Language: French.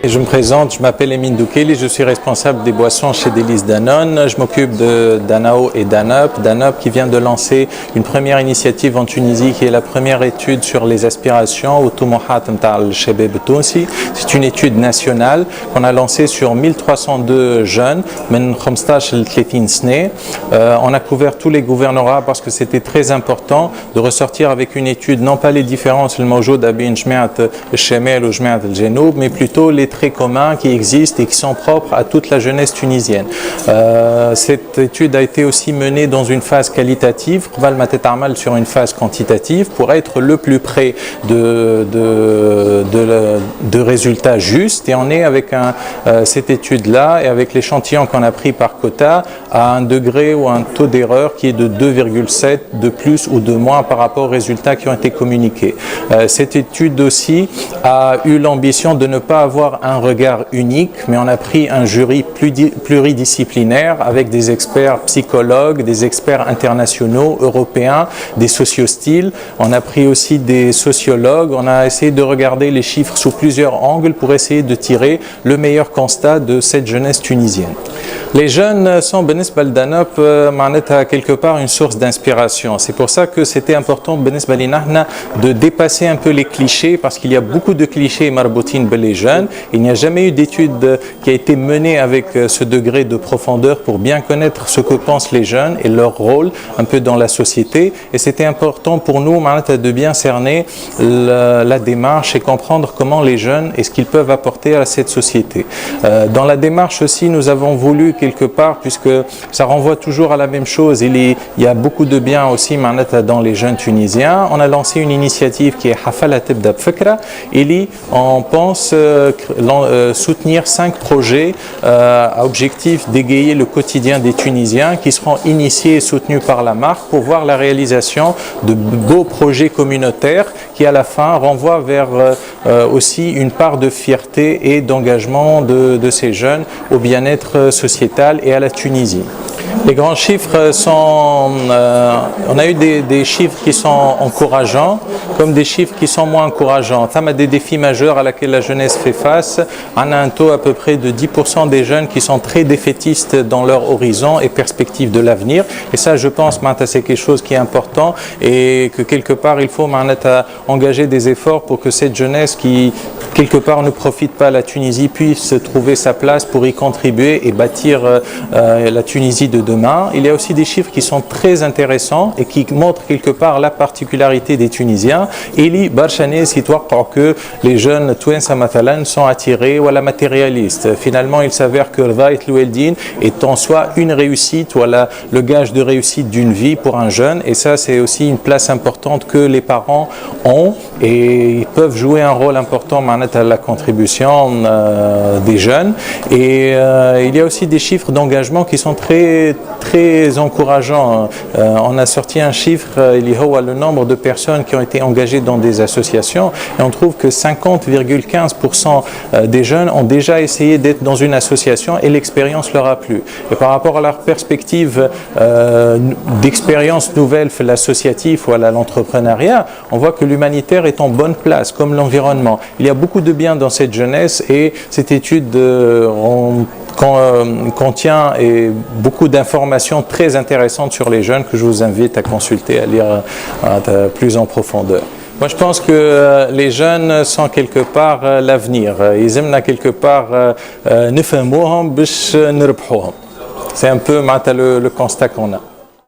Je me présente, je m'appelle Emin Doukeli, je suis responsable des boissons chez Délices Danone. Je m'occupe de Danao et Danop. Danop qui vient de lancer une première initiative en Tunisie qui est la première étude sur les aspirations au Toumohat Mtal Shebeb Tounsi. C'est une étude nationale qu'on a lancée sur 1302 jeunes, من 15 ل 30 سنة. On a couvert tous les gouvernorats parce que c'était très important de ressortir avec une étude, non pas les différences الموجودة بين جماعة الشمال وجماعة الجنوب, mais plutôt les traits communs qui existent et qui sont propres à toute la jeunesse tunisienne. Cette étude a été aussi menée dans une phase qualitative, sur une phase quantitative, pour être le plus près de résultats justes. Et on est avec cette étude-là et avec l'échantillon qu'on a pris par quota à un degré ou un taux d'erreur qui est de 2,7 de plus ou de moins par rapport aux résultats qui ont été communiqués. Cette étude aussi a eu l'ambition de ne pas avoir un regard unique, mais on a pris un jury pluridisciplinaire avec des experts psychologues, des experts internationaux, européens, des sociostyles. On a pris aussi des sociologues. On a essayé de regarder les chiffres sous plusieurs angles pour essayer de tirer le meilleur constat de cette jeunesse tunisienne. Les jeunes sont, بالنسبة لدانوب, معناتها quelque part une source d'inspiration. C'est pour ça que c'était important بالنسبة لنا احنا de dépasser un peu les clichés, parce qu'il y a beaucoup de clichés marboutines les jeunes. Il n'y a jamais eu d'étude qui a été menée avec ce degré de profondeur pour bien connaître ce que pensent les jeunes et leur rôle un peu dans la société. Et c'était important pour nous de bien cerner la démarche et comprendre comment les jeunes et ce qu'ils peuvent apporter à cette société. Dans la démarche aussi, nous avons voulu quelque part, puisque ça renvoie toujours à la même chose, il y a beaucoup de bien aussi dans les jeunes tunisiens. On a lancé une initiative qui est Hafala Tibda Bfekra. On pense soutenir 5 projets à objectif d'égayer le quotidien des Tunisiens qui seront initiés et soutenus par la marque pour voir la réalisation de beaux projets communautaires qui à la fin renvoient vers aussi une part de fierté et d'engagement de ces jeunes au bien-être sociétal et à la Tunisie. Les grands chiffres sont... on a eu des chiffres qui sont encourageants, comme des chiffres qui sont moins encourageants. Ça a des défis majeurs à laquelle la jeunesse fait face. On a un taux à peu près de 10% des jeunes qui sont très défaitistes dans leur horizon et perspective de l'avenir. Et ça, je pense, c'est quelque chose qui est important et que quelque part, il faut engager des efforts pour que cette jeunesse qui, quelque part, ne profite pas à la Tunisie puisse trouver sa place pour y contribuer et bâtir la Tunisie de demain. Il y a aussi des chiffres qui sont très intéressants et qui montrent quelque part la particularité des Tunisiens. Et que les jeunes Touensa Matalan sont attirés ou à la matérialiste. Finalement, il s'avère que Rdaït Loueldin est en soi une réussite ou le gage de réussite d'une vie pour un jeune. Et ça, c'est aussi une place importante que les parents ont et ils peuvent jouer un rôle important à la contribution des jeunes. Et il y a aussi des chiffres d'engagement qui sont très encourageants. On a sorti un chiffre, il y a le nombre de personnes qui ont été engagées dans des associations et on trouve que 50,15% des jeunes ont déjà essayé d'être dans une association et l'expérience leur a plu. Et par rapport à leur perspective d'expérience nouvelle fait l'associatif ou à l'entrepreneuriat, on voit que l'humanitaire est en bonne place, comme l'environnement. Il y a beaucoup de bien dans cette jeunesse et cette étude contient beaucoup d'informations très intéressantes sur les jeunes que je vous invite à consulter, à lire plus en profondeur. Moi, je pense que les jeunes sont quelque part l'avenir. Ils aiment quelque part نفهموهم باش نربحوهم. C'est un peu le constat qu'on a.